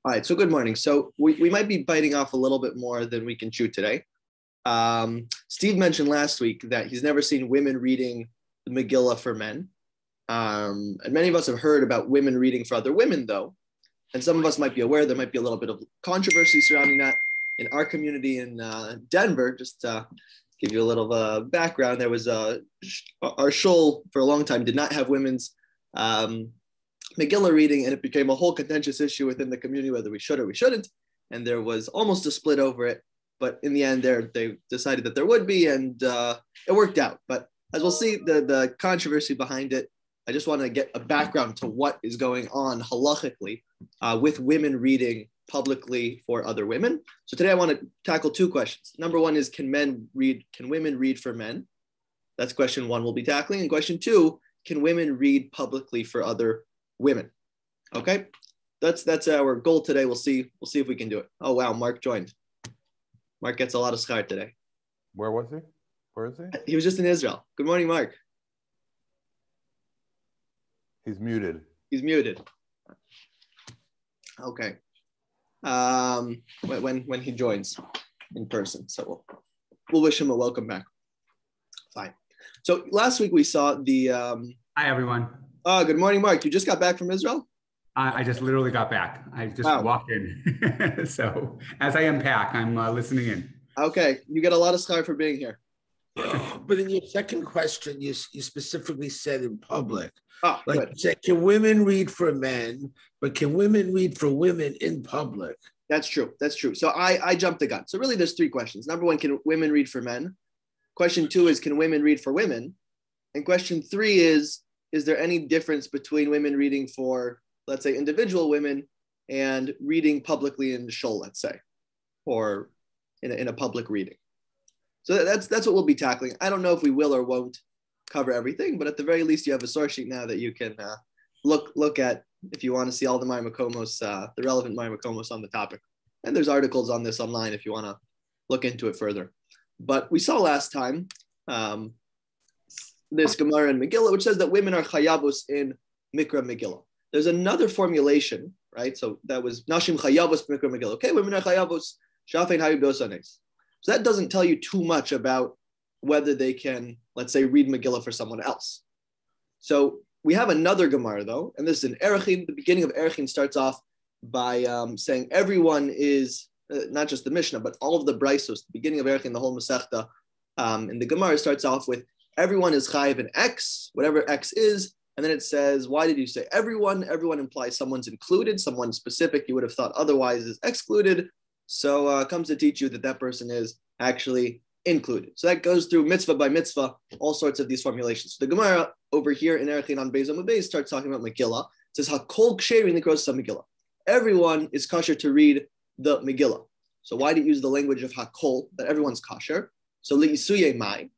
All right, so good morning. So we might be biting off a little bit more than we can chew today. Steve mentioned last week that he's never seen women reading the Megillah for men. And many of us have heard about women reading for other women, though. And some of us might be aware there might be a little bit of controversy surrounding that in our community in Denver. Just to give you a little background, there was our shul for a long time did not have women's Megillah reading, and it became a whole contentious issue within the community whether we should or we shouldn't. And there was almost a split over it. But in the end, they decided that there would be, and it worked out. But as we'll see, the controversy behind it, I just want to get a background to what is going on halachically with women reading publicly for other women. So today I want to tackle two questions. Number one is, can women read for men? That's question one we'll be tackling. And question two, can women read publicly for other women? Okay, that's our goal today. We'll see if we can do it. Oh wow, Mark joined. Mark gets a lot of schar today. Where was he? Where is he? He was just in Israel. Good morning, Mark. He's muted. He's muted. Okay. When he joins in person. So we'll wish him a welcome back. Fine. So last week we saw the... Hi, everyone. Good morning, Mark. You just got back from Israel? I just literally got back. I just walked in. So as I unpack, I'm listening in. Okay. You get a lot of schar for being here. But in your second question, you specifically said in public. Oh, like good. You said, can women read for men, but can women read for women in public? That's true. That's true. So I jumped the gun. So really there's three questions. Number one, can women read for men? Question two is, can women read for women? And question three is there any difference between women reading for, let's say, individual women and reading publicly in the shul, let's say, or in a public reading? So that's what we'll be tackling. I don't know if we will or won't cover everything, but at the very least, you have a source sheet now that you can look at if you want to see all the Maimon-Komos, the relevant Maimon-Komos on the topic. And there's articles on this online if you want to look into it further. But we saw last time this Gemara in Megillah, which says that women are chayavos in Mikra Megillah. There's another formulation, right? So that was Nashim chayavos Mikra Megillah. Okay, women are chayavos shafein hayu beosanes. So that doesn't tell you too much about whether they can, let's say, read Megillah for someone else. So we have another Gemara, though, and this is in Erechim. The beginning of Erechim starts off by saying everyone is, not just the Mishnah, but all of the Braisos. The beginning of Erechim, the whole Masechta, and the Gemara starts off with everyone is chayiv in X, whatever X is, and then it says, why did you say everyone? Everyone implies someone's included, someone specific you would have thought otherwise is excluded. So it comes to teach you that person is actually included. So that goes through mitzvah by mitzvah, all sorts of these formulations. So the Gemara over here in Erechim on Beis Amud Beis starts talking about Megillah. It says, Hakol ksherin likros Megillah. Everyone is kosher to read the Megillah. So why do you use the language of Hakol, that everyone's kosher? So li'isuye mai.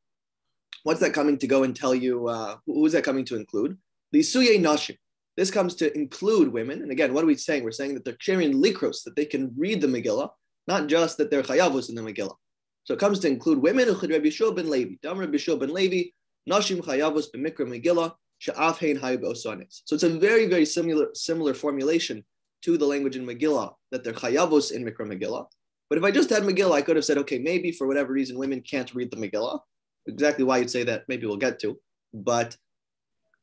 What's that coming to go and tell you? Who is that coming to include? Li'isuye nashim. This comes to include women. And again, what are we saying? We're saying that they're ksherin likros, that they can read the Megillah, not just that they're chayavos in the Megillah. So it comes to include women. Rabbi ben Levi, Rabbi ben Levi, nashim chayavos b'mikra Megillah she'af hein hayu beosanes. So it's a very, very similar formulation to the language in Megillah that they're chayavos in mikra Megillah. But if I just had Megillah, I could have said, okay, maybe for whatever reason women can't read the Megillah. Exactly why you'd say that, maybe we'll get to. But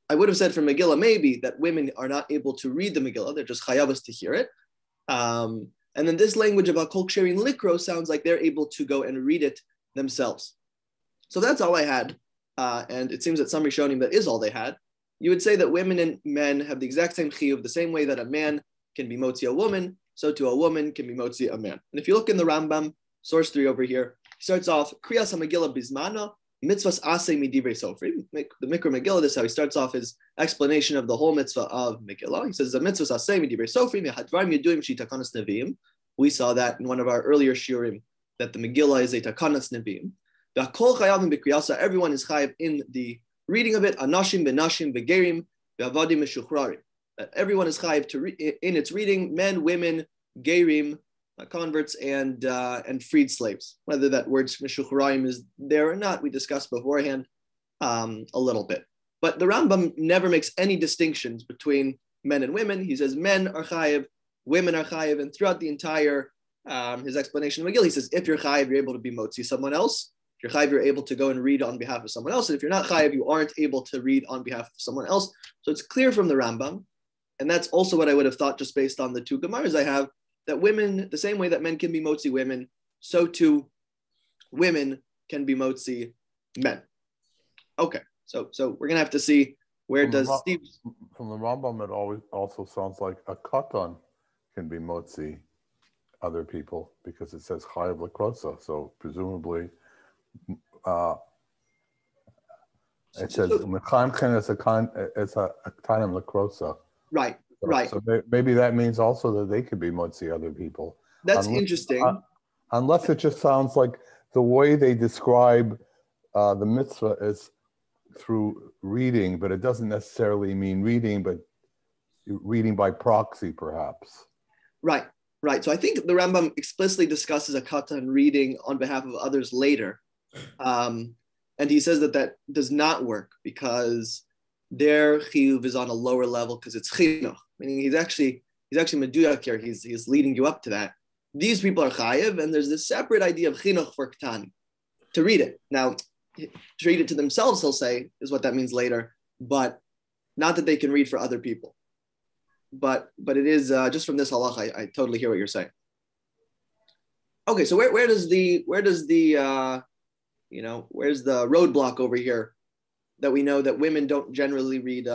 I would have said for Megillah, maybe that women are not able to read the Megillah. They're just chayavos to hear it. And then this language about kol ksherin likro sounds like they're able to go and read it themselves. So that's all I had. And it seems that some Rishonim, that is all they had. You would say that women and men have the exact same chiyuv, the same way that a man can be motzi a woman, so too a woman can be motzi a man. And if you look in the Rambam, source 3 over here, he starts off, Kriyas HaMegillah Bizmana, Mitzvahs Aseh Midivrei Sofrim. The Mikra Megillah, this is how he starts off his explanation of the whole mitzvah of Megillah. He says, the Mitzvahs Aseh Midivrei Sofrim, Yehadvarim Yeduim Shitakanas Neviim. We saw that in one of our earlier shiurim, that the Megillah is a Takanas Neviim. V'akol chayavim b'kriyasa, everyone is chayav in the reading of it, Anashim v'nashim v'gerim v'avadim v'shuchrarim. That everyone is chayav in its reading, men, women, gerim, converts, and freed slaves. Whether that word meshuchraim is there or not, we discussed beforehand a little bit. But the Rambam never makes any distinctions between men and women. He says men are chayav women are chayiv. And throughout the entire his explanation of Megillah, he says, if you're chayiv, you're able to be motzi someone else. If you're chayiv, you're able to go and read on behalf of someone else. And if you're not chayiv, you aren't able to read on behalf of someone else. So it's clear from the Rambam, and that's also what I would have thought just based on the two Gemaras I have, that women, the same way that men can be motzi women, so too women can be motzi men. Okay, so we're gonna have to see where does Steve. From the Rambam, it always also sounds like a katan can be motzi other people because it says chayav l'krosa. So presumably, it says mechaim chen is a tanim l'krosa. Right, so, right. So maybe that means also that they could be motzi other people. That's interesting. Unless it just sounds like the way they describe the mitzvah is through reading, but it doesn't necessarily mean reading, but reading by proxy, perhaps. Right, right. So I think the Rambam explicitly discusses a katan reading on behalf of others later. And he says that does not work because their chiyuv is on a lower level because it's chinuch, meaning he's actually meduyak here. He's leading you up to that. These people are chayiv, and there's this separate idea of chinuch for ketani, to read it. Now, to read it to themselves, he'll say, is what that means later, but not that they can read for other people. But it is just from this halacha, I totally hear what you're saying. Okay, so where does the where's the roadblock over here that we know that women don't generally read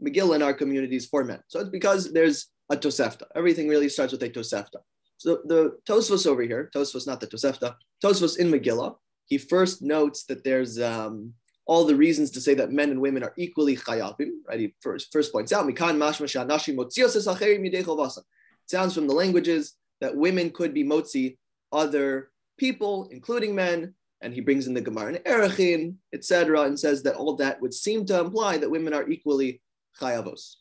Megillah in our communities for men? So it's because there's a Tosefta. Everything really starts with a Tosefta. So the Tosfos over here, Tosfos, not the Tosefta, Tosfos in Megillah, he first notes that there's all the reasons to say that men and women are equally chayavim, right? He first points out, it sounds from the languages that women could be motzi other people, including men, and he brings in the Gemara and Erechin, etc., and says that all that would seem to imply that women are equally chayavos.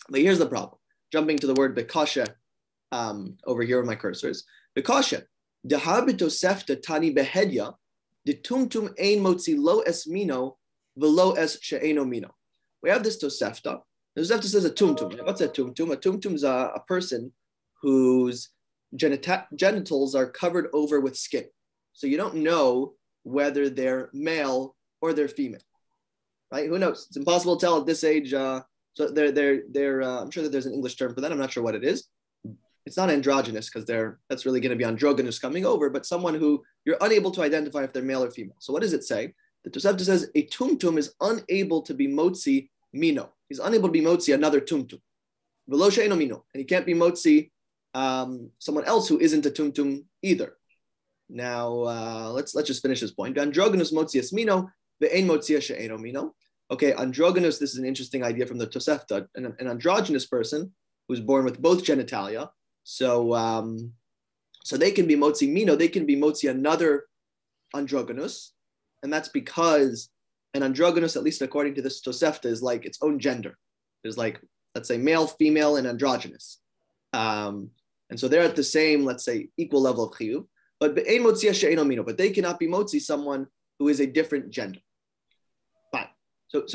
But here's the problem. Jumping to the word bekasha, over here on my cursors. Bekasha, dehabitosefta tani behedya, the tumtum ein motzi lo es mino velo es she'eno mino. We have this tosefta. The tosefta says a tumtum. What's a tumtum? A tumtum is a person whose genitals are covered over with skin. So you don't know whether they're male or they're female, right? Who knows? It's impossible to tell at this age. So they're I'm sure that there's an English term for that. I'm not sure what it is. It's not androgynous because that's really going to be androgynous coming over, but someone who you're unable to identify if they're male or female. So what does it say? The Tosefta says a tumtum is unable to be motzi mino. He's unable to be motzi another tumtum. Velo she'eno mino. And he can't be motzi someone else who isn't a tumtum either. Now, let's just finish this point. Androgynous motzias mino, ve'ein motzia she'eno mino. Okay, androgynous, this is an interesting idea from the Tosefta. An androgynous person who's born with both genitalia, so they can be motzi mino, they can be motzi another androgynous, and that's because an androgynous, at least according to this Tosefta, is like its own gender. There's like, let's say, male, female, and androgynous. And so they're at the same, let's say, equal level of chiyuv. But they cannot be motzi someone who is a different gender. Fine. So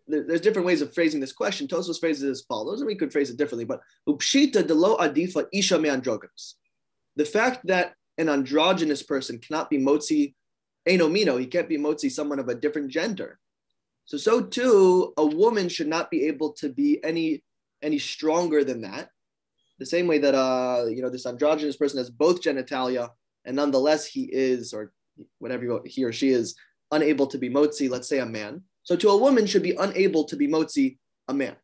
there's different ways of phrasing this question. Tosfos phrases it as follows, and we could phrase it differently, but upshita de lo adifa isha me androgynous. The fact that an androgynous person cannot be motzi eno mino, he can't be motzi someone of a different gender. So too, a woman should not be able to be any stronger than that. The same way that this androgynous person has both genitalia, and nonetheless he is, or whatever he or she is, unable to be motzi, let's say a man. So to a woman should be unable to be motzi a man,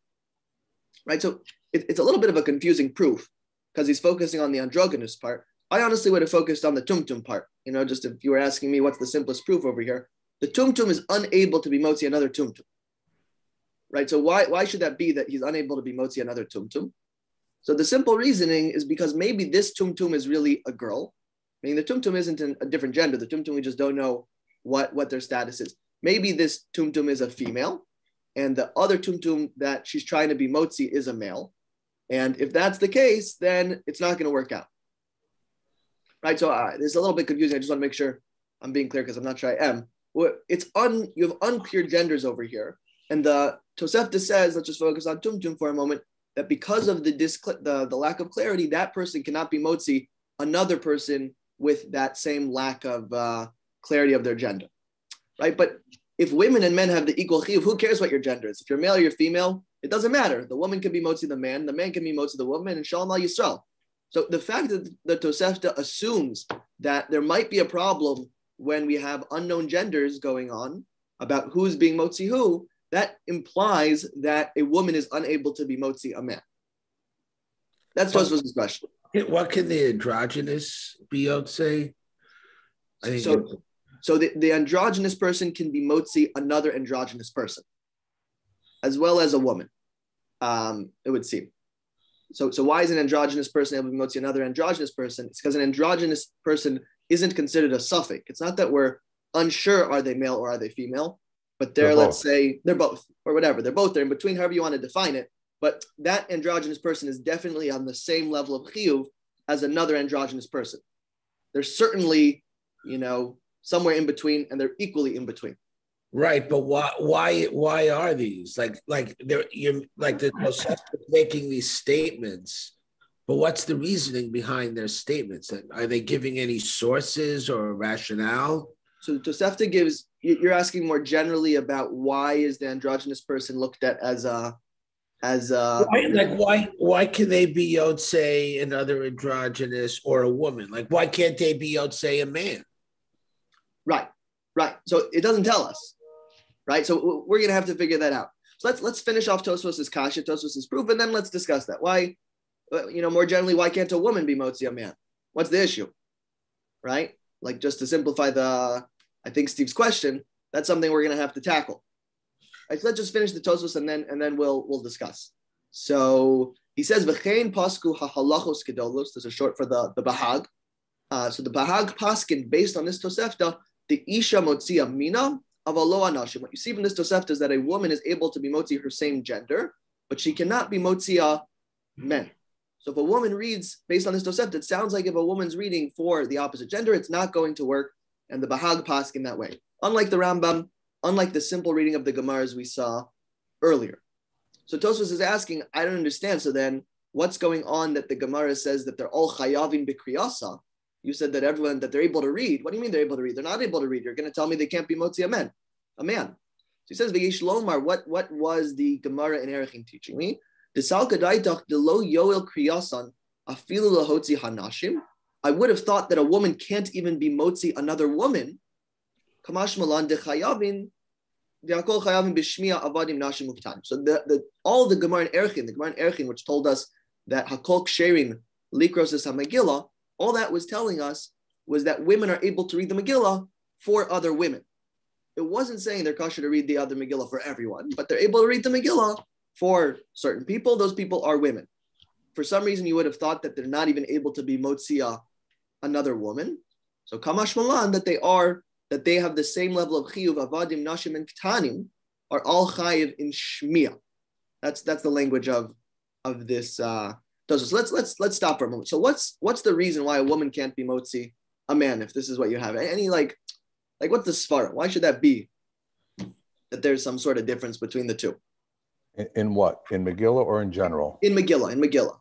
right? So it's a little bit of a confusing proof because he's focusing on the androgynous part. I honestly would have focused on the tumtum part. Just if you were asking me what's the simplest proof over here, the tumtum is unable to be motzi another tumtum, right? So why should that be that he's unable to be motzi another tumtum? So the simple reasoning is because maybe this tumtum is really a girl. Meaning the tumtum isn't a different gender. The tumtum, we just don't know what their status is. Maybe this tumtum is a female, and the other tumtum that she's trying to be motzi is a male. And if that's the case, then it's not going to work out. Right? So it's a little bit confusing. I just want to make sure I'm being clear because I'm not sure I am. You have unpure genders over here. And the Tosefta says, let's just focus on tumtum for a moment. that because of the lack of clarity, that person cannot be motzi another person with that same lack of clarity of their gender, right? But if women and men have the equal chiyuv, who cares what your gender is? If you're male or you're female, it doesn't matter. The woman can be motzi the man can be motzi the woman, and shalom al Yisrael. So the fact that the Tosefta assumes that there might be a problem when we have unknown genders going on about who's being motzi who, that implies that a woman is unable to be motzi a man. That's Tosfos' question. What can the androgynous be able to say? So the androgynous person can be motzi another androgynous person, as well as a woman, it would seem. So why is an androgynous person able to be motzi another androgynous person? It's because an androgynous person isn't considered a suffix. It's not that we're unsure, are they male or are they female? But let's say they're both, or whatever. They're both there in between, however you want to define it. But that androgynous person is definitely on the same level of chiyuv as another androgynous person. They're certainly, somewhere in between, and they're equally in between. Right, but why are these you're like the Tosefta making these statements? But what's the reasoning behind their statements? Are they giving any sources or rationale? So Tosefta gives. You're asking more generally about why is the androgynous person looked at as why can they be Yotzei another androgynous or a woman? Like why can't they be Yotzei a man? Right. So it doesn't tell us, right? So we're gonna have to figure that out. So let's finish off Tosfos' kasha, Tosfos' proof, and then let's discuss that. Why, more generally, why can't a woman be motzi a man? What's the issue, right? Like just to simplify I think Steve's question, that's something we're gonna have to tackle. Right, so let's just finish the Tosfos and then we'll discuss. So he says v'chein pasku hahalachos gedolos. This is short for the Bahag. So the Bahag paskin based on this Tosefta, the isha motzia mina avalo anashim. What you see from this Tosefta is that a woman is able to be motzi her same gender, but she cannot be motzia men. So if a woman reads based on this Tosefta, it sounds like if a woman's reading for the opposite gender, it's not going to work. And the Bahag paskin that way. Unlike the Rambam, unlike the simple reading of the Gemaras we saw earlier. So Tosfos is asking, I don't understand. So then what's going on that the Gemara says that they're all chayavin b'kriyasa? You said that they're able to read. What do you mean they're able to read? They're not able to read. You're going to tell me they can't be motzi a man. So he says, V'yesh lomar, what was the Gemara in Erechim teaching me? I would have thought that a woman can't even be motzi another woman. So all the Gemara in Erechim, which told us that Hakol Ksherin Likros is HaMegillah, all that was telling us was that women are able to read the Megillah for other women. It wasn't saying they're kosher to read the other Megillah for everyone, but they're able to read the Megillah for certain people. Those people are women. For some reason, you would have thought that they're not even able to be motzia another woman. So Kamash Malan, that they have the same level of chiyuv, avadim, nashim, and ketanim, are all chayiv in shmiya. That's the language of this. So let's stop for a moment. So what's the reason why a woman can't be motzi a man if this is what you have? Any like what's the svara? Why should that be? That there's some sort of difference between the two. In what? In Megillah or in general? In Megillah.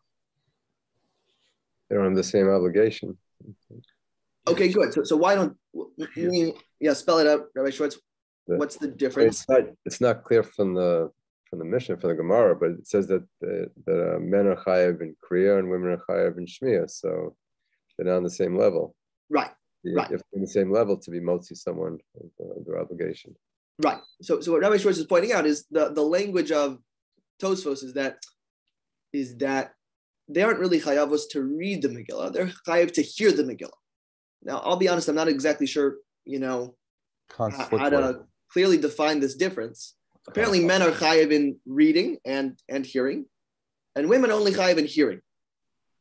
They don't have the same obligation. Okay, good. So why don't spell it out, Rabbi Schwartz. What's the difference? It's not clear from the Mishnah, from the Gemara, but it says that men are chayav in kriya and women are chayav in shmiya, so they're not on the same level. Right. You have to be on the same level to be motzi someone of their obligation. Right. So what Rabbi Schwartz is pointing out is the language of Tosfos is that they aren't really chayavos to read the Megillah. They're chayav to hear the Megillah. Now, I'll be honest, I'm not exactly sure, how to clearly define this difference. Apparently, men are chayav in reading and hearing, and women only chayav in hearing,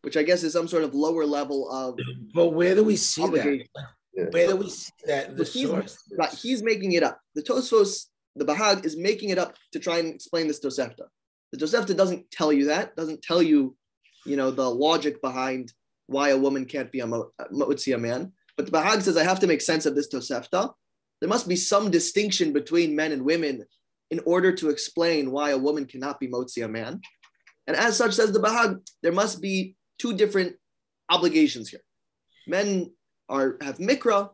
which I guess is some sort of lower level of. But where do we see obligation. That? Yeah. Where do we see that in the source? Right, he's making it up. The Tosfos, the Bahag, is making it up to try and explain this Tosefta. The Tosefta doesn't tell you that, doesn't tell you, the logic behind why a woman can't be a motzi a man. But the Bahag says, I have to make sense of this Tosefta. There must be some distinction between men and women in order to explain why a woman cannot be motzi a man. And as such, says the Bahag, there must be two different obligations here. Men have mikra,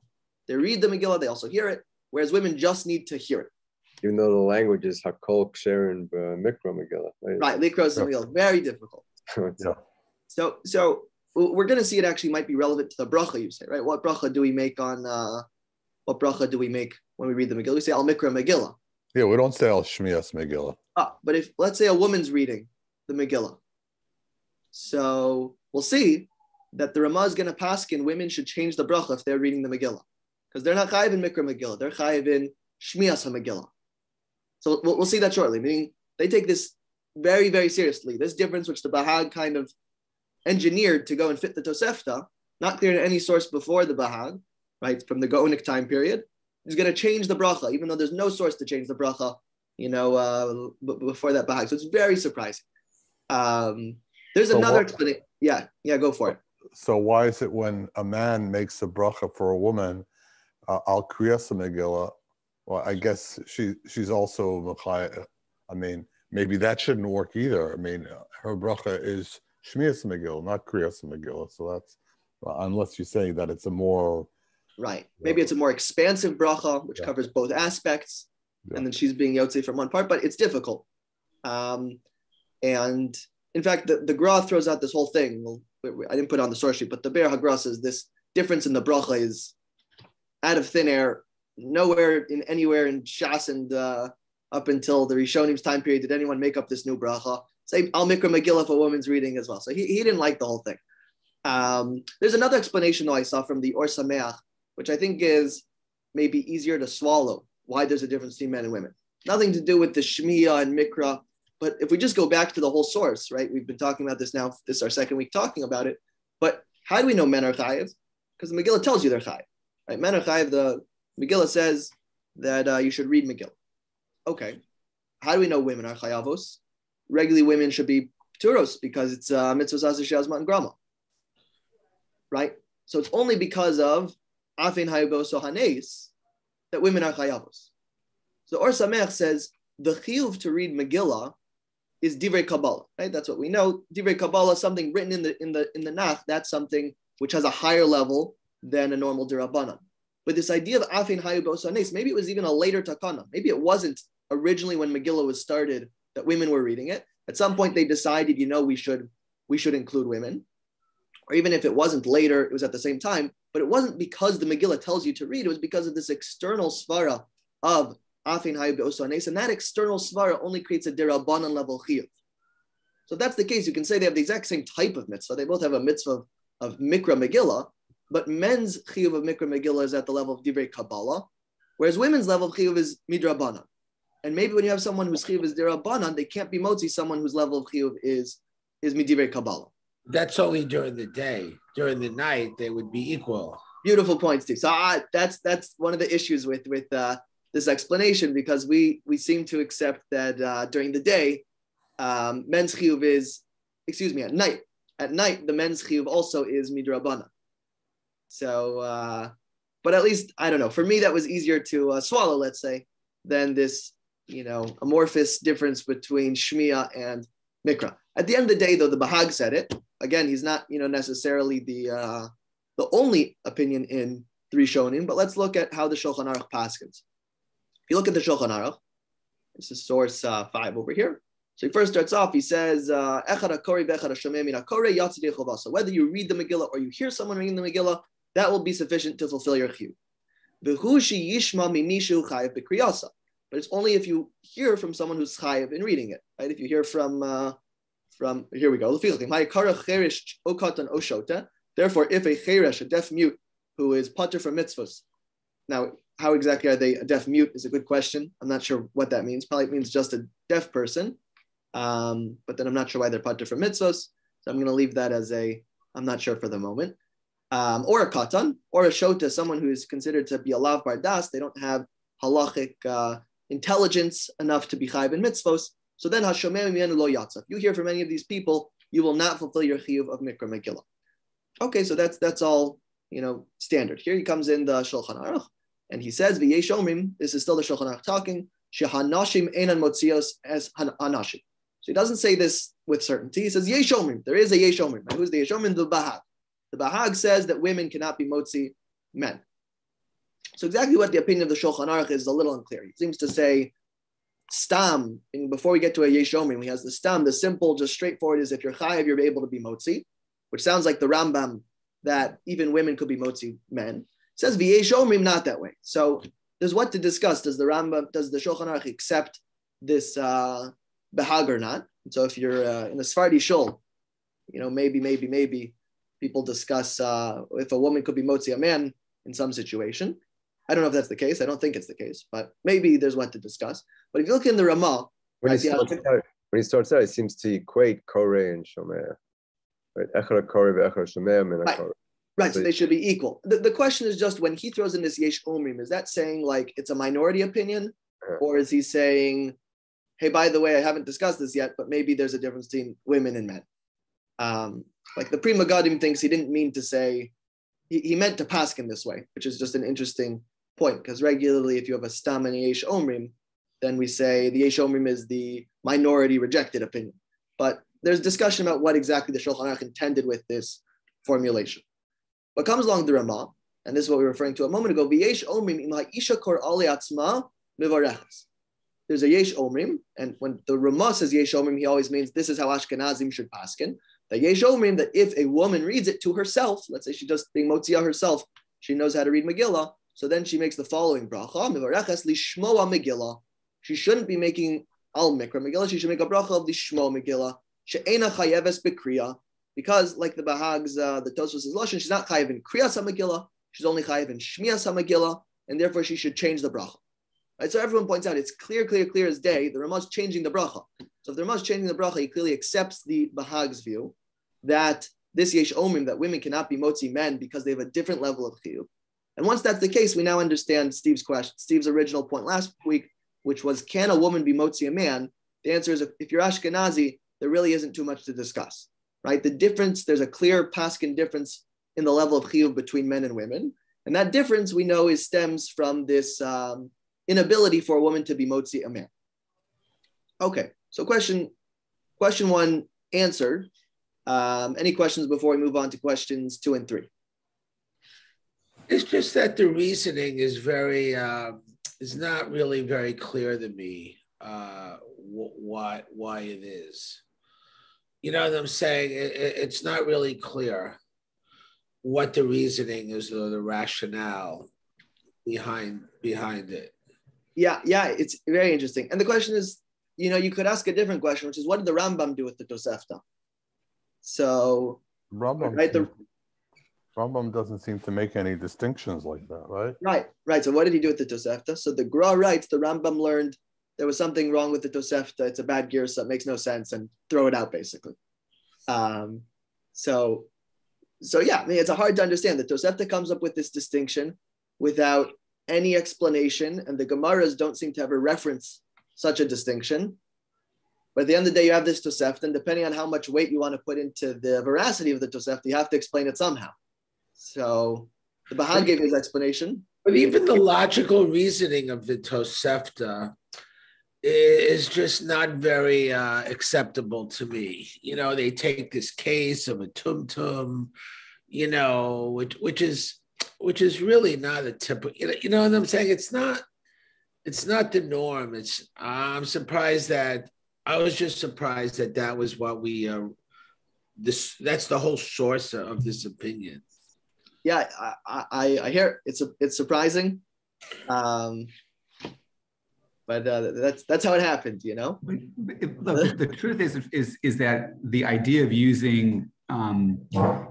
they read the Megillah, they also hear it, whereas women just need to hear it. Even though the language is Hakol Ksher and Mikra Megillah. Right, Likros and Megillah, very difficult. Yeah. So we're going to see it actually might be relevant to the bracha you say, right? What bracha do we make on, what bracha do we make when we read the Megillah? We say Al Mikra Megillah. Yeah, we don't say Al Shmias Megillah. But if, let's say a woman's reading the Megillah, so we'll see that the Ramah is going to paskin women should change the bracha if they're reading the Megillah. Because they're not chayiv in Mikra Megillah, they're chayiv in Shmias HaMegillah. So we'll see that shortly, meaning they take this very, very seriously. This difference, which the Bahag kind of engineered to go and fit the Tosefta, not clear in any source before the Bahag, right, from the Gaonic time period, is going to change the bracha, even though there's no source to change the bracha, before that Bahag. So it's very surprising. There's another explanation. Yeah, go for it. So why is it when a man makes a bracha for a woman, Al Kriyas Megillah? Well, I guess she's also Machaya. I mean, maybe that shouldn't work either. I mean, her bracha is Shmias Megillah, not Kriyas Megillah. So that's, unless you say that it's a more... Right. Maybe it's a more expansive bracha, which covers both aspects. Yeah. And then she's being Yotze from one part, but it's difficult. And in fact, the Gra throws out this whole thing. Well, I didn't put it on the source sheet, but the Be'er HaGra says this difference in the bracha is out of thin air. Nowhere anywhere in Shas and up until the Rishonim's time period did anyone make up this new bracha. Say Al Mikra Megillah if a woman's reading as well. So he didn't like the whole thing. There's another explanation though I saw from the Or Sameach, which I think is maybe easier to swallow, why there's a difference between men and women. Nothing to do with the Shmiya and Mikra, but if we just go back to the whole source, right? We've been talking about this now. This is our second week talking about it. But how do we know men are chayiv? Because the Megillah tells you they're chayiv, right? Men are chayiv. The Megillah says that you should read Megillah. Okay. How do we know women are chayavos? Regularly, women should be turos because it's mitzvah aseh she'azman and grama, right? So it's only because of afin hayabos hanes that women are chayavos. So Or Sameach says the chiyuv to read Megillah is divrei Kabbalah, right? That's what we know. Divrei Kabbalah, something written in the Nach, that's something which has a higher level than a normal Dirabanan. But this idea of afin hayu b'osanes, maybe it was even a later takana. Maybe it wasn't originally when Megillah was started that women were reading it. At some point they decided, we should include women. Or even if it wasn't later, it was at the same time. But it wasn't because the Megillah tells you to read. It was because of this external svara of afin hayu b'osanes, and that external svara only creates a derabanan level chiyuv. So if that's the case, you can say they have the exact same type of mitzvah. They both have a mitzvah of mikra Megillah, but men's chiyuv of mikra Megillah is at the level of divrei Kabbalah, whereas women's level of chiyuv is midrabanan. And maybe when you have someone whose chiyuv is derabanan, they can't be motzi someone whose level of chiyuv is midivrei Kabbalah. That's only during the day. During the night, they would be equal. Beautiful point, Steve. So that's one of the issues with this explanation, because we seem to accept that during the day, men's chiyuv is, at night. At night, the men's chiyuv also is midrabanan. So, but at least, I don't know, for me, that was easier to swallow, let's say, than this, amorphous difference between Shmiya and Mikra. At the end of the day, though, the Bahag said it. Again, he's not, necessarily the only opinion in the Rishonim, but let's look at how the Shulchan Aruch paskins. If you look at the Shulchan Aruch, this is source 5 over here. So he first starts off, he says, so whether you read the Megillah or you hear someone reading the Megillah, that will be sufficient to fulfill your chiyuv. But it's only if you hear from someone who's chayiv in reading it, right? If you hear from here we go. Therefore, if a cheresh, a deaf mute, who is pater for mitzvahs, now how exactly are they a deaf mute is a good question. I'm not sure what that means. Probably it means just a deaf person, but then I'm not sure why they're pater for mitzvahs. So I'm going to leave that as I'm not sure for the moment. Or a katan, or a shota, someone who is considered to be a lav bardas. They don't have halachic intelligence enough to be chayiv in mitzvos. So then hashomei mimenu lo yatsa. If you hear from any of these people, you will not fulfill your chiyuv of mikra Megillah. Okay, so that's all standard. Here he comes in the Shulchan Aruch, and he says v'yesh omrim. This is still the Shulchan Aruch talking. Shehanashim einan motzios as hanashim. So he doesn't say this with certainty. He says, Yesh Omrim. There is a Yesh Omrim. Right? Who's the Yesh Omrim? The Bahag. The Bahag says that women cannot be motzi men. So exactly what the opinion of the Shulchan Aruch is a little unclear. He seems to say, Stam, and before we get to a Yesh Omrim, he has the Stam, the simple, just straightforward is if you're chayav, you're able to be motzi, which sounds like the Rambam that even women could be motzi men. It says V'yesh Omrim, not that way. So there's what to discuss. Does the Shulchan Aruch accept this Bahag or not? And so if you're in a Sephardi shul, maybe people discuss if a woman could be motzi a man in some situation. I don't know if that's the case. I don't think it's the case, but maybe there's what to discuss. But if you look in the Ramah, when he starts out, he seems to equate Koreh and Shomea. Right? Echad Koreh ve'echad Shomea min Koreh. Right, so they should be equal. The question is just when he throws in this Yesh Omrim, is that saying like it's a minority opinion? Or is he saying, hey, by the way, I haven't discussed this yet, but maybe there's a difference between women and men? Like the Pri Megadim thinks he didn't mean to say, he meant to paskin this way, which is just an interesting point, because regularly if you have a Stam and a Yesh Omrim, then we say the Yesh Omrim is the minority rejected opinion. But there's discussion about what exactly the Shulchan Aruch intended with this formulation. What comes along the Ramah, and this is what we were referring to a moment ago, V'yesh Omrim im ha'isha kor ale atzma mivareches. There's a Yesh Omrim, and when the Ramah says Yesh Omrim, he always means this is how Ashkenazim should paskin. The Yesh Omrim, that if a woman reads it to herself, let's say she's just being Motzia herself, she knows how to read Megillah, so then she makes the following bracha, Mivareches lishmoa Megillah. She shouldn't be making al mikra Megillah, she should make a bracha of lishmo Megillah, she'ena chayeves bekriya, because like the Bahag's, the Tosfos' Lashon, she's not chayev in kriyas HaMegillah, she's only chayev in shmiyas HaMegillah, and therefore she should change the bracha. Right, so everyone points out it's clear as day. The Ramah's changing the bracha. So if the Ramah's changing the bracha, he clearly accepts the Bahag's view that this Yesh Omrim, that women cannot be motzi men because they have a different level of chiyuv. And once that's the case, we now understand Steve's original point last week, which was, can a woman be motzi a man? The answer is, if you're Ashkenazi, there really isn't too much to discuss, right? The difference, there's a clear paskin difference in the level of chiyuv between men and women. And that difference we know stems from this inability for a woman to be motzi a man. Okay, so question one answered. Any questions before we move on to questions 2 and 3? It's just that the reasoning is is not really very clear to me why it is. You know what I'm saying? It's not really clear what the reasoning is or the rationale behind it. Yeah, it's very interesting. And the question is, you could ask a different question, which is, what did the Rambam do with the Tosefta? So, Rambam doesn't seem to make any distinctions like that, right? Right. So what did he do with the Tosefta? So the Gra writes, the Rambam learned there was something wrong with the Tosefta. It's a bad girsa, it makes no sense, and throw it out, basically. So yeah, I mean, it's hard to understand. The Tosefta comes up with this distinction without any explanation, and the Gemaras don't seem to ever reference such a distinction. But at the end of the day, you have this Tosefta, and depending on how much weight you want to put into the veracity of the Tosefta, you have to explain it somehow. So the Bahag gave his explanation. But even the logical reasoning of the Tosefta is just not very acceptable to me. They take this case of a tumtum, which is really not a typical. You know what I'm saying? It's not the norm. I'm surprised that. I was just surprised that was what we that's the whole source of this opinion. Yeah, I hear it's surprising, but that's how it happened, Look, the truth is that the idea of using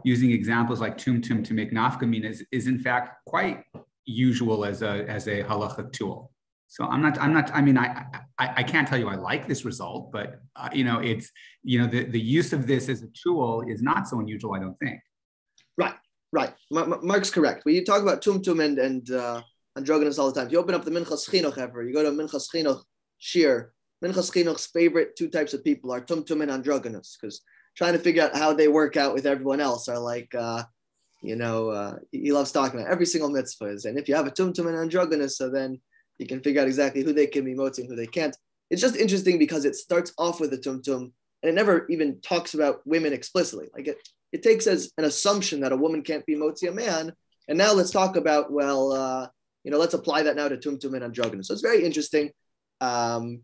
examples like tumtum to make nafkamina is in fact quite usual as a halacha tool. So I can't tell you I like this result, but it's the use of this as a tool is not so unusual, I don't think. Right. Mark's correct. We talk about tumtum and androgynous all the time. If you open up the Minchas Chinuch ever, you go to Minchas Chinuch Shir. Minchas Chinuch's favorite 2 types of people are tumtum and androgynous, because trying to figure out how they work out with everyone else are like, he loves talking about every single mitzvah. And if you have a tumtum and androgynous, so then you can figure out exactly who they can be motzi and who they can't. it's just interesting because it starts off with a tumtum and it never even talks about women explicitly. Like it takes as an assumption that a woman can't be motzi a man. And now let's talk about, let's apply that now to tumtum and androgynous. So it's very interesting. I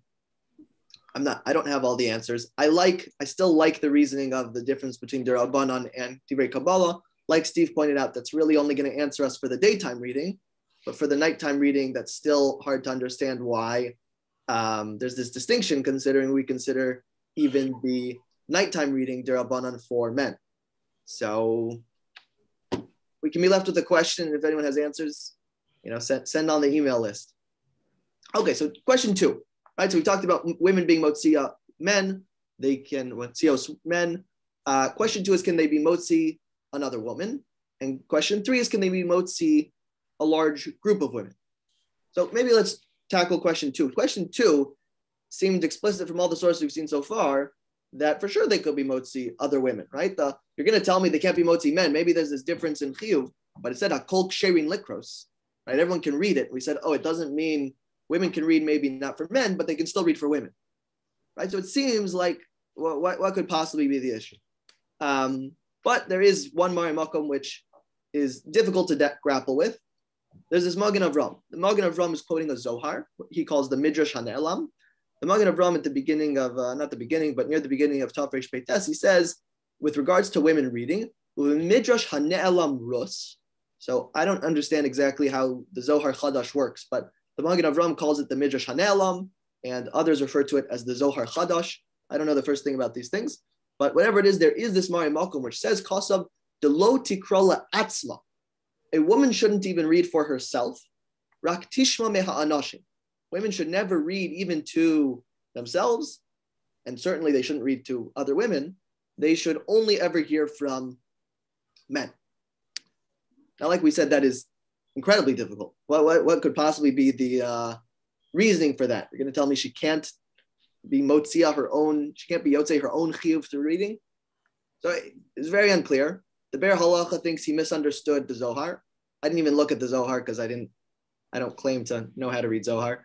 don't have all the answers. I still like the reasoning of the difference between Derabanan and Divrei Kabbalah. Like Steve pointed out, that's really only going to answer us for the daytime reading, but for the nighttime reading, that's still hard to understand why there's this distinction, considering we consider even the nighttime reading Derabanan for men. So we can be left with a question. If anyone has answers, send on the email list. Okay, so question 2. Right, so we talked about women being motzia men. They can motzios men. Question 2 is, can they be motzi another woman? And question 3 is, can they be motzi a large group of women? So maybe let's tackle question 2. Question 2 seemed explicit from all the sources we've seen so far that for sure they could be motzi other women, right? You're going to tell me they can't be motzi men. Maybe there's this difference in chiyuv, but it said hakol ksherin likros, right? Everyone can read it. We said, it doesn't mean women can read, maybe not for men, but they can still read for women, right? So it seems like what could possibly be the issue? But there is one Mari Makom which is difficult to grapple with. There's this Magen Avram. The Magen Avram is quoting a Zohar. He calls the Midrash HaNe'elam. The Magen Avram at the beginning of, not the beginning, but near the beginning of Tav Reish Peites, he says, with regards to women reading, Midrash HaNe'elam Rus. So I don't understand exactly how the Zohar Chadash works, but the Magen Avram calls it the Midrash HaNe'elam, and others refer to it as the Zohar Chadash. I don't know the first thing about these things, but whatever it is, there is this Mari Malkum which says, Kasav delo tikrola atzma. A woman shouldn't even read for herself. Rak tishma meha anashim. Women should never read even to themselves, and certainly they shouldn't read to other women. They should only ever hear from men. Now, like we said, that is incredibly difficult. What could possibly be the reasoning for that? You're going to tell me she can't be motzia her own, she can't be yotzei her own chiyuv through reading? So it's very unclear. The Be'er Halacha thinks he misunderstood the Zohar. I didn't even look at the Zohar because I don't claim to know how to read Zohar.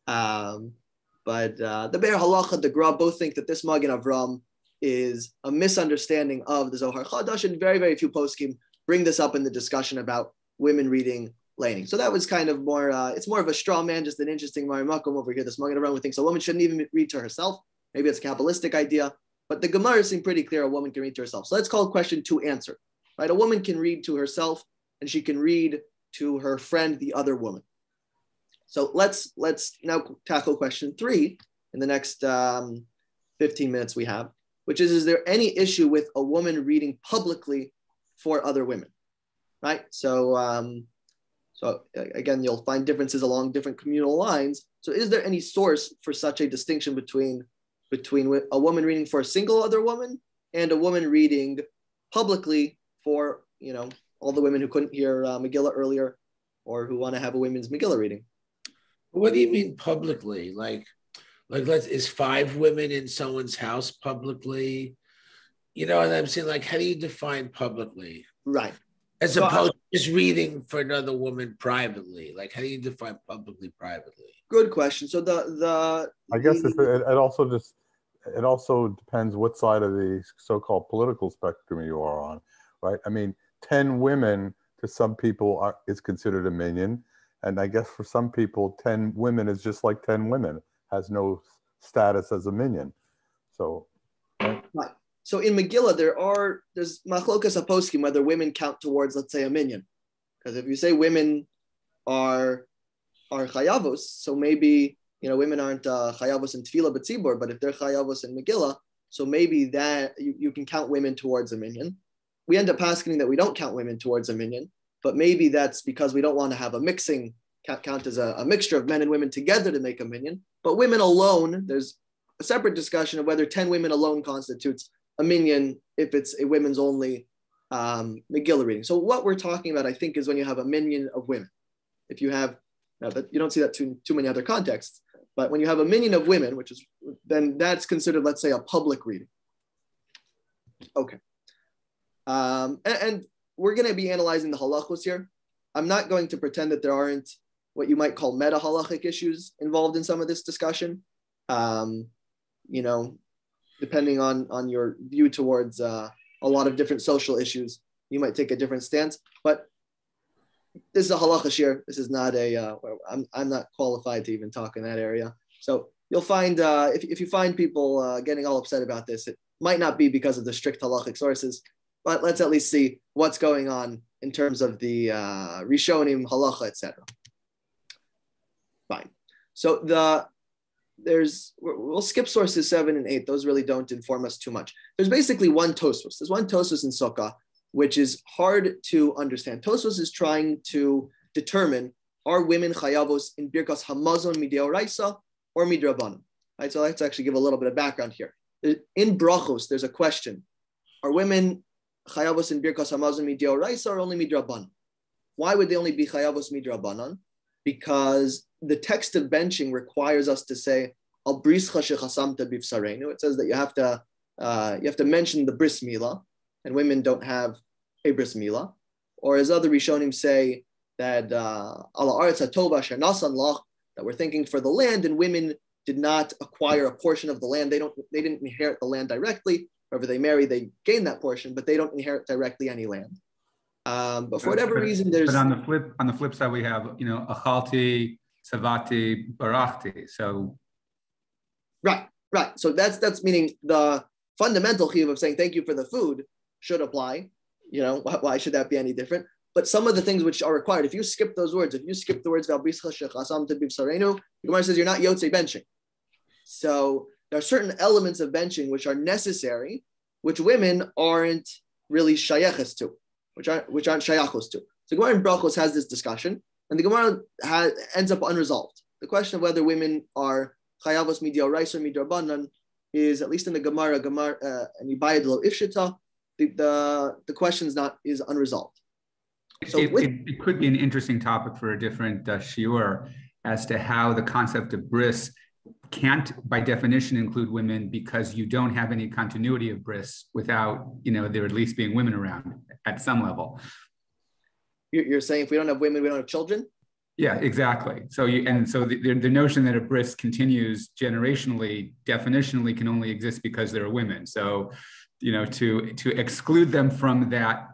But the Be'er Halacha, the Gra, both think that this Magen Avram is a misunderstanding of the Zohar Chadash, and very, very few poskim bring this up in the discussion about women reading laning. So that was kind of more, it's more of a straw man, just an interesting Mari Makom over here. This Magen Avram thinks a woman shouldn't even read to herself. Maybe it's a Kabbalistic idea, but the Gemara seemed pretty clear a woman can read to herself. So let's call question 2 answered, right? A woman can read to herself and she can read to her friend, the other woman. So let's now tackle question 3 in the next 15 minutes we have, which is there any issue with a woman reading publicly for other women, right? So again, you'll find differences along different communal lines. So is there any source for such a distinction between a woman reading for a single other woman and a woman reading publicly for, all the women who couldn't hear Megillah earlier or who want to have a women's Megillah reading? What do you mean publicly? Like is 5 women in someone's house publicly? And I'm saying, like, how do you define publicly? Right. As opposed to just reading for another woman privately. Like, how do you define publicly, privately? Good question. So I guess it also depends what side of the so-called political spectrum you are on, right? I mean, 10 women to some people is considered a minyan. And I guess for some people, 10 women is just like 10 women, has no status as a minyan. So, right. So in Megillah, there's machlokas haposkim whether women count towards, let's say, a minyan. Because if you say women are chayavos, so maybe women aren't chayavos in tefillah b'tzibur, but if they're chayavos in Megillah, so maybe that you can count women towards a minyan. We end up asking that we don't count women towards a minyan, but maybe that's because we don't want to have a mixing count as a mixture of men and women together to make a minyan. But women alone, there's a separate discussion of whether 10 women alone constitutes a minyan if it's a women's only Megillah reading. So what we're talking about, I think, is when you have a minyan of women. If you have, now that you don't see that too many other contexts, but when you have a minyan of women, then that's considered, let's say, a public reading. Okay. And we're going to be analyzing the halachos here. I'm not going to pretend that there aren't what you might call meta halachic issues involved in some of this discussion. You know, depending on your view towards a lot of different social issues, you might take a different stance. But this is a halacha shir. This is not a. I'm not qualified to even talk in that area. So you'll find if you find people getting all upset about this, it might not be because of the strict halachic sources, but let's at least see what's going on in terms of the Rishonim, halacha, etc. Fine. So we'll skip sources 7 and 8. Those really don't inform us too much. There's basically one Tosfos. There's one Tosfos in Sukkah, which is hard to understand. Tosfos is trying to determine, are women chayavos in Birkas Hamazon mideoraisa or midrabanan? Right. So let's actually give a little bit of background here. In Brachos, there's a question: are women chayavos in Birkas Hamazon mideoraisa or only midrabanan? Why would they only be chayavos midrabanan? Because the text of benching requires us to say al brischa shechasamta bivsarenu. It says that you have to mention the bris milah, and women don't have a bris milah. Or as other Rishonim say that ala aretz hatova shenasan lach, that we're thinking for the land, and women did not acquire a portion of the land. They didn't inherit the land directly. Wherever they marry, they gain that portion, but they don't inherit directly any land. But for whatever reason, there's. But on the flip side, we have achalti, savati, barachti. So. Right. So that's meaning the fundamental chiyuv of saying thank you for the food should apply. Why should that be any different? But some of the things which are required, if you skip those words, if you skip the words Valbrischa Shechasam Tabib Sarenu, the Gemara says you're not Yotzei benching. So there are certain elements of benching which are necessary, which women aren't really shayeches to, which aren't shayachos to. So Gemara in Brachos has this discussion, and the Gemara ends up unresolved. The question of whether women are chayavos midiorais or midrabanan is, at least in the Gemara and Yibayad lo ifshita, the question is unresolved. So it could be an interesting topic for a different shiur as to how the concept of bris can't, by definition, include women, because you don't have any continuity of bris without, there at least being women around at some level. You're saying if we don't have women, we don't have children? Yeah, exactly. So the notion that a bris continues generationally, definitionally, can only exist because there are women. So, to exclude them from that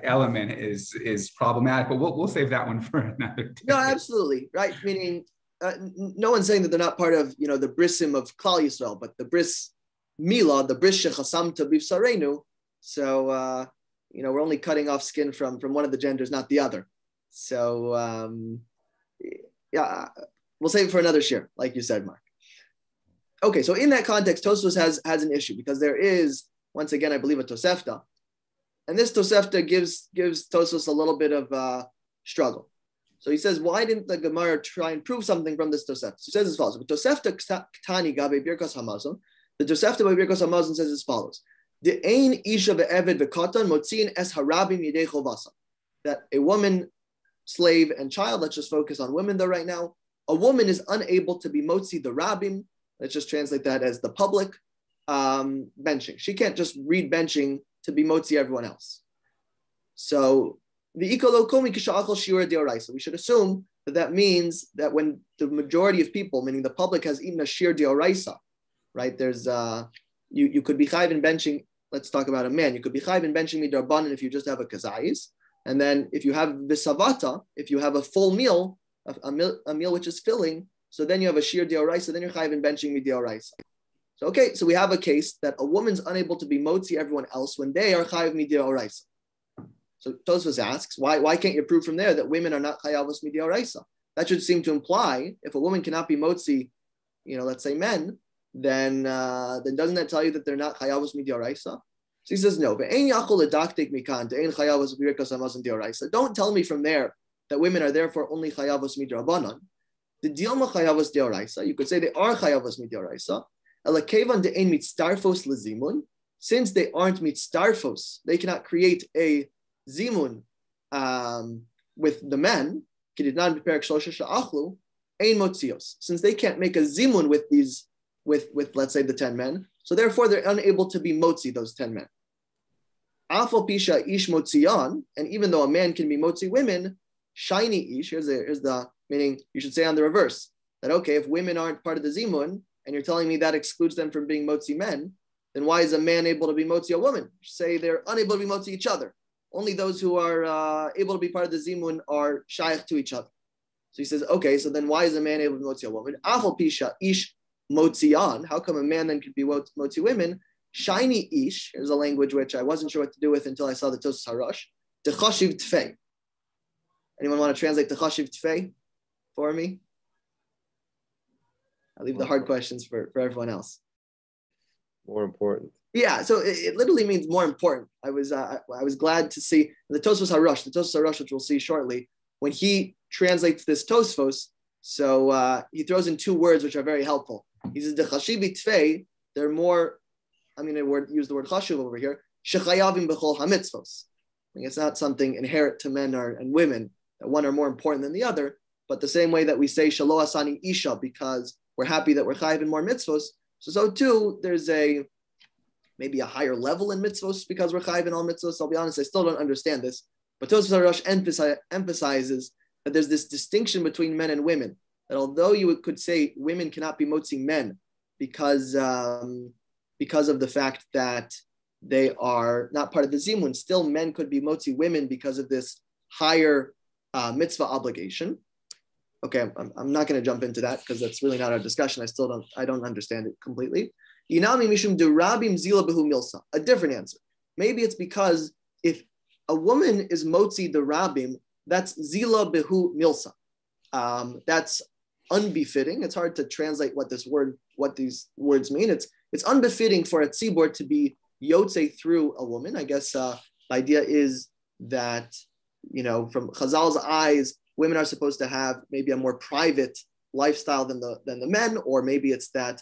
element is problematic. But we'll save that one for another day. No, absolutely, right. Meaning, no one's saying that they're not part of the brisim of Klal Yisrael, but the bris milah, the bris shechasamta bivsarenu. So we're only cutting off skin from one of the genders, not the other. So we'll save it for another share, like you said, Mark. Okay, so in that context, Tosfos has an issue, because there is, once again, I believe, a Tosefta, and this Tosefta gives Tosfos a little bit of struggle. So he says, why didn't the Gemara try and prove something from this Tosefta? So he says as follows: Tosefta ktani gabe birkas hamazon. The Tosefta by birkas hamazon says as follows: The ein isha ve'eved ve'katan motzin es harabim yidei chovasa. That a woman, slave, and child. Let's just focus on women though right now. A woman is unable to be motzi the rabim. Let's just translate that as the public benching. She can't just read benching to be motzi everyone else. So the ikolokomi kisha'achol shiur deoraisa. We should assume that means that when the majority of people, meaning the public, has eaten a shir deoraisa, right? There's you could be chayv in benching. Let's talk about a man. You could be chayv in benching midrabanan if you just have a kazayis, and then if you have visavata, if you have a full meal, a meal which is filling. So then you have a shir deoraisa, then you're chayiv in benching mideoraisa. So so we have a case that a woman's unable to be motzi everyone else when they are chayiv mideoraisa. So Tosfos asks, why can't you prove from there that women are not chayavos mideoraisa? That should seem to imply if a woman cannot be motzi, let's say men, then doesn't that tell you that they're not chayavos mideoraisa? So he says no. Don't tell me from there that women are therefore only chayavos midrabanan. The Dilma chayavos deoraisa, you could say they are chayavos mideoraisa. Elakevan de'ein mitzdarfos lezimun, since they aren't mitzdarfos, they cannot create a zimun with the men. Kididnan b'perek shlosha sha'achlu ein motzios, since they can't make a zimun with these with let's say the 10 men, so therefore they're unable to be motzi those 10 men. Afal pisha ish motziyan, and even though a man can be motzi women, shiny ish. Here's the meaning. You should say on the reverse. that, okay, if women aren't part of the zimun, and you're telling me that excludes them from being motzi men, then why is a man able to be motzi a woman? Say they're unable to be motzi each other. Only those who are able to be part of the zimun are shaykh to each other. So he says, okay, so then why is a man able to be motzi a woman? Afal pisha ish motzian. How come a man then could be motzi women? Shiny ish. Here's a language which I wasn't sure what to do with until I saw the Tosfos Harosh. Techashiv tfei. Anyone want to translate techashiv tfei for me? I'll leave the hard questions for everyone else. More important. Yeah, so it literally means more important. I was glad to see the Tosfos Harosh, which we'll see shortly, when he translates this Tosfos. So he throws in two words which are very helpful. He says the chashivi tfei. They're more. I mean, use the word chashuv over here. Shechayavim b'chol hamitzvos. It's not something inherent to men and women that one are more important than the other. But the same way that we say shalo asani isha because we're happy that we're chayiv in more mitzvos. So too, there's maybe a higher level in mitzvos because we're chayiv in all mitzvos. I'll be honest, I still don't understand this. But Tosfos Harosh emphasizes that there's this distinction between men and women. That although you could say women cannot be motzi men because of the fact that they are not part of the zimun, still men could be motzi women because of this higher mitzvah obligation. Okay, I'm not going to jump into that because that's really not our discussion. I don't understand it completely. Inami mishum de rabim zila behu milsa. A different answer. Maybe it's because if a woman is motzi the rabim, that's zila behu milsa. That's unbefitting. It's hard to translate what these words mean. It's unbefitting for a tzibor to be yotze through a woman. I guess the idea is that, from Chazal's eyes, women are supposed to have maybe a more private lifestyle than the men, or maybe it's that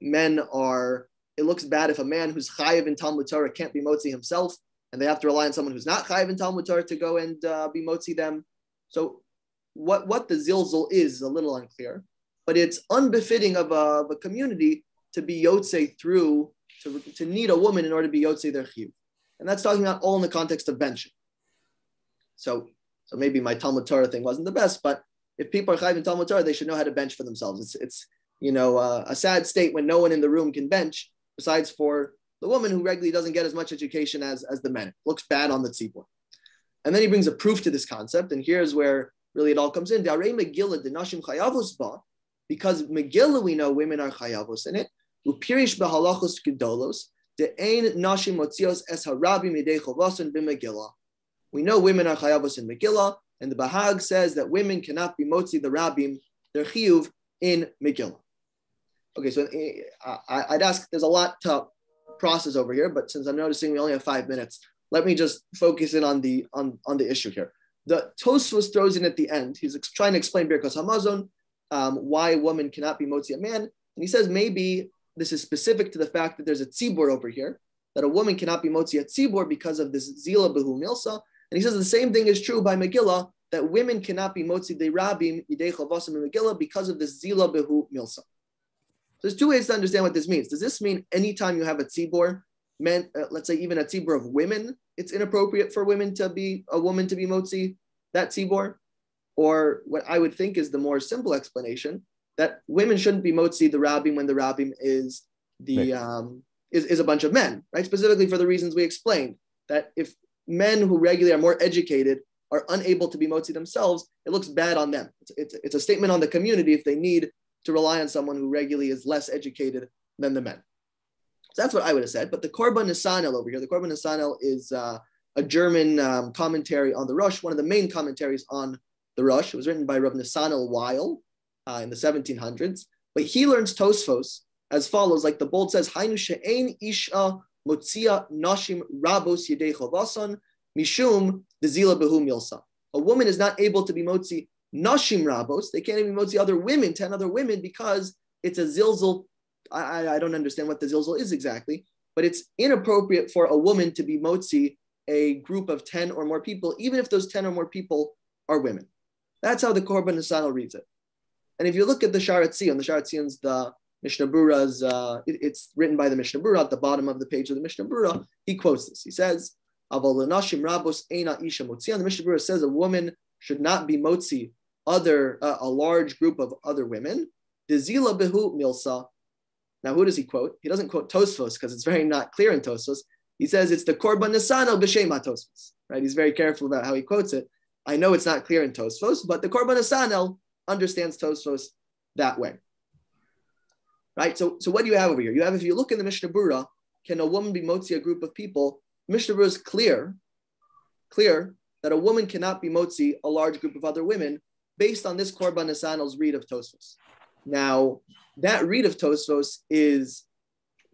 men are. It looks bad if a man who's chayiv in Talmud Torah can't be motzi himself, and they have to rely on someone who's not chayiv in Talmud Torah to go and be motzi them. So what the zilzul is a little unclear, but it's unbefitting of a community to be yotze through, to need a woman in order to be yotze their chiyuv. And that's talking about all in the context of benching. So maybe my Talmud Torah thing wasn't the best, but if people are chayiv in Talmud Torah, they should know how to bench for themselves. It's a sad state when no one in the room can bench, besides for the woman who regularly doesn't get as much education as the men. It looks bad on the tzibur. And then he brings a proof to this concept, and here's where really it all comes in. Because Megillah, we know women are chayavos in it. Upirish behalachos gedolos de'ein nashim motzios es harabim midei chovason b'Megillah. We know women are chayavos in Megillah, and the Bahag says that women cannot be motzi the rabim, their chiyuv, in Megillah. Okay, so I'd ask, there's a lot to process over here, but since I'm noticing we only have 5 minutes, let me just focus in on the issue here. The Tosfos throws in at the end. He's trying to explain Birkos Hamazon, why a woman cannot be motzi a man, and he says maybe this is specific to the fact that there's a tzibor over here, that a woman cannot be motzi a tzibor because of this zila behu milsa. And he says the same thing is true by Megillah, that women cannot be motzi de rabim yidei chavasim in Megillah because of this zila behu milsa. So there's two ways to understand what this means. Does this mean anytime you have a tzibor, men, let's say even a tzibor of women, it's inappropriate for a woman to be motzi that tzibor? Or what I would think is the more simple explanation, that women shouldn't be motzi the rabim when the rabim is is a bunch of men, right? Specifically for the reasons we explained, that if men who regularly are more educated are unable to be motzi themselves, it looks bad on them. It's a statement on the community if they need to rely on someone who regularly is less educated than the men. So that's what I would have said. But the Korban Nesanel over here, the Korban Nesanel is a German commentary on the Rosh, one of the main commentaries on the Rosh. It was written by Rav Nesanel Weil in the 1700s. But he learns Tosfos as follows, like the bold says, Hainu she'ein isha motzia nashim rabos yedei chovason mishum dezila behu milsa. A woman is not able to be motzi nashim rabos. They can't even motzi other women, 10 other women, because it's a zilzul. I don't understand what the zilzul is exactly, but it's inappropriate for a woman to be motzi a group of 10 or more people, even if those 10 or more people are women. That's how the Korban Nesanel reads it. And if you look at the Sharat Zion, the Sharat Zion's the Mishnah Brura's, it's written by the Mishnah Brura at the bottom of the page of the Mishnah Brura. He quotes this. He says, Aval lenashim rabos eina isha motzi. The Mishnah Brura says a woman should not be motzi a large group of other women. Dezila behu milsa. Now, who does he quote? He doesn't quote Tosfos because it's very not clear in Tosfos. He says it's the Korban Nesanel b'shem Tosfos. Right? He's very careful about how he quotes it. I know it's not clear in Tosfos, but the Korban Nesanel understands Tosfos that way. Right? So what do you have over here? You have, if you look in the Mishnah Berurah, can a woman be motzi a group of people? Mishnah Berurah is clear that a woman cannot be motzi a large group of other women based on this Korban Nesanel's read of Tosfos. Now, that read of Tosfos is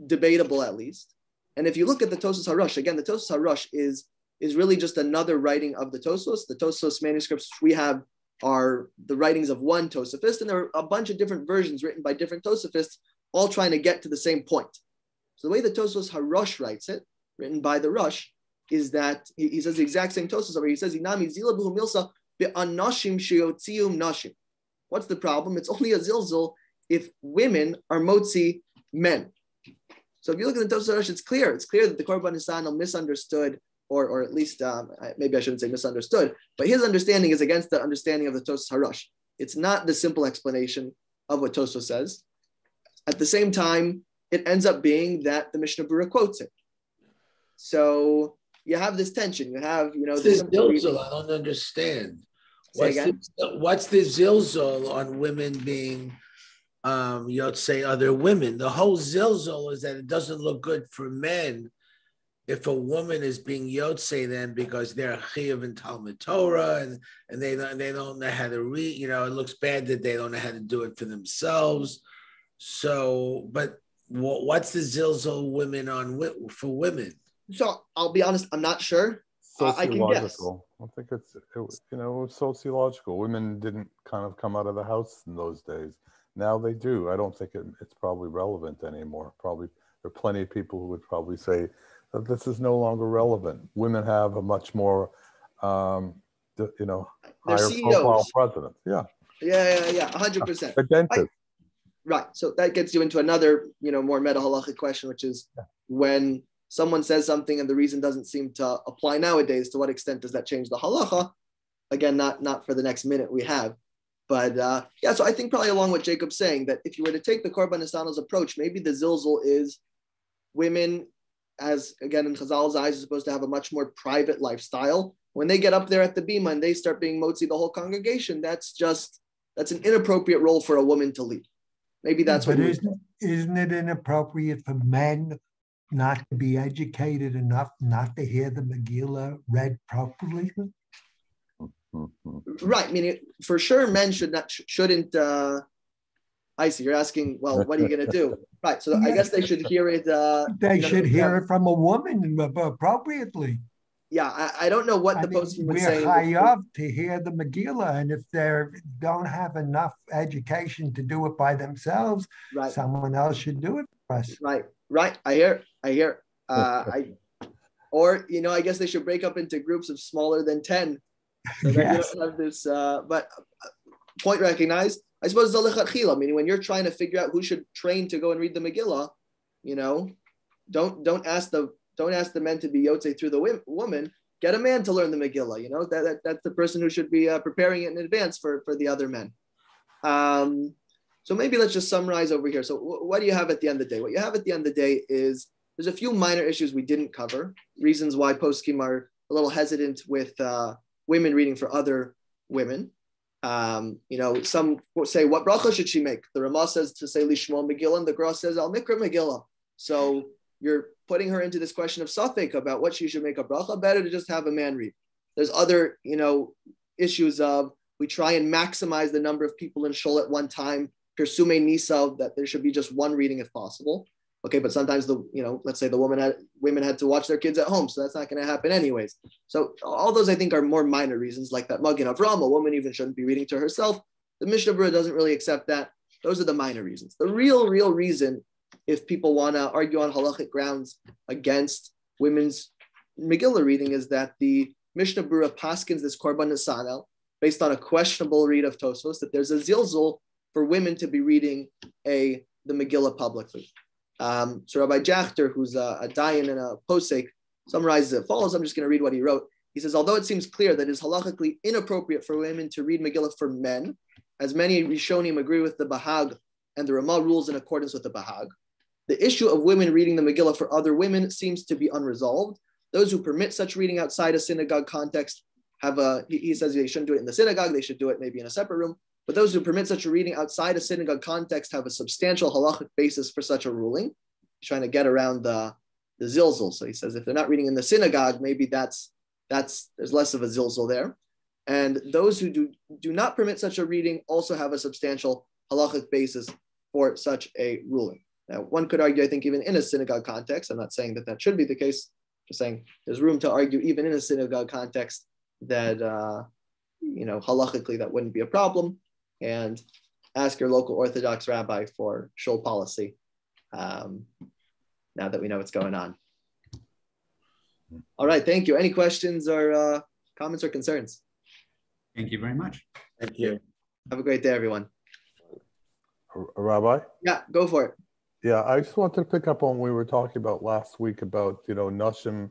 debatable at least. And if you look at the Tosfos Harush, again, the Tosfos Harush is really just another writing of the Tosfos. The Tosfos manuscripts we have are the writings of one Tosafist, and there are a bunch of different versions written by different Tosafists, all trying to get to the same point. So the way the Tosfos Harush writes it, written by the Rush, is that he says the exact same Tosfos over. He says, "Inami zila b'hu milsa be'anashim sheyotzium nashim." What's the problem? It's only a zilzul if women are motzi men. So if you look at the Tosfos Harush, it's clear. It's clear that the Korban Nesanel misunderstood, or at least maybe I shouldn't say misunderstood, but his understanding is against the understanding of the Tosfos Harush. It's not the simple explanation of what Tosfos says. At the same time, it ends up being that the Mishnah Berurah quotes it. So you have this tension. You have, this zilzul. I don't understand. What's the zilzul on women being yotzei other women? The whole zilzul is that it doesn't look good for men if a woman is being yotzei them because they're chiyuv in Talmud Torah and they don't know how to read. It looks bad that they don't know how to do it for themselves. So, but what's the zilzul women for women? So I'll be honest, I'm not sure. I can guess. I think it was sociological. Women didn't kind of come out of the house in those days. Now they do. I don't think it's probably relevant anymore. Probably there are plenty of people who would probably say that this is no longer relevant. Women have a much more, higher profile president. Yeah. Yeah, 100%. The dentist. Right. So that gets you into another, more meta halachic question, which is when someone says something and the reason doesn't seem to apply nowadays, to what extent does that change the halacha? Again, not for the next minute we have. But so I think probably along what Jacob's saying, that if you were to take the Korban Nesanel's approach, maybe the zilzul is women, as again in Chazal's eyes, are supposed to have a much more private lifestyle. When they get up there at the bima and they start being motzi the whole congregation, that's an inappropriate role for a woman to lead. Maybe that's what. But isn't it inappropriate for men not to be educated enough not to hear the Megillah read properly? Right. I mean, for sure, men shouldn't. I see. You're asking, well, what are you going to do? Right. So I guess they should hear it. They should hear it from a woman appropriately. Yeah, I don't know what the posting would say. We're chayav to hear the Megillah, and if they don't have enough education to do it by themselves, someone else should do it for us. Right. I hear. I guess they should break up into groups of smaller than 10. So that you don't have this. But point recognized. I suppose it's a lechatchila, meaning when you're trying to figure out who should train to go and read the Megillah, don't ask the men to be yotzei through the woman. Get a man to learn the Megillah. That's the person who should be preparing it in advance for the other men. So maybe let's just summarize over here. So what do you have at the end of the day? What you have at the end of the day is there's a few minor issues we didn't cover, reasons why poskim are a little hesitant with women reading for other women. Some say, what bracha should she make? The Ramah says to say Lishmo Megillah, and the Gra says Al Mikra Megillah. So you're putting her into this question of safek about what she should make a bracha. Better to just have a man read. There's other, issues of we try and maximize the number of people in shul at one time. Pirsume Nisa, that there should be just one reading if possible. Okay, but sometimes let's say women had to watch their kids at home, so that's not going to happen anyways. So all those I think are more minor reasons, like that Magen Avram, a woman even shouldn't be reading to herself. The Mishnah Berurah doesn't really accept that. Those are the minor reasons. The real reason, if people want to argue on halachic grounds against women's Megillah reading, is that the Mishnah Berurah paskins this Korban Nesanel based on a questionable read of Tosfos, that there's a zilzul for women to be reading the Megillah publicly. So Rabbi Jachter, who's a dayan and a posek, summarizes it as follows. I'm just going to read what he wrote. He says, although it seems clear that it is halachically inappropriate for women to read Megillah for men, as many Rishonim agree with the Bahag and the Ramah rules in accordance with the Bahag, the issue of women reading the Megillah for other women seems to be unresolved. Those who permit such reading outside a synagogue context he says they shouldn't do it in the synagogue, they should do it maybe in a separate room. But those who permit such a reading outside a synagogue context have a substantial halachic basis for such a ruling. He's trying to get around the zilzul. So he says if they're not reading in the synagogue, maybe there's less of a zilzul there. And those who do not permit such a reading also have a substantial halachic basis for such a ruling. Now, one could argue, I think, even in a synagogue context, I'm not saying that should be the case, just saying there's room to argue even in a synagogue context that, halachically that wouldn't be a problem, and ask your local Orthodox rabbi for shul policy now that we know what's going on. All right, thank you. Any questions or comments or concerns? Thank you very much. Thank you. Have a great day, everyone. Rabbi? Yeah, go for it. Yeah, I just wanted to pick up on what we were talking about last week about, Nashim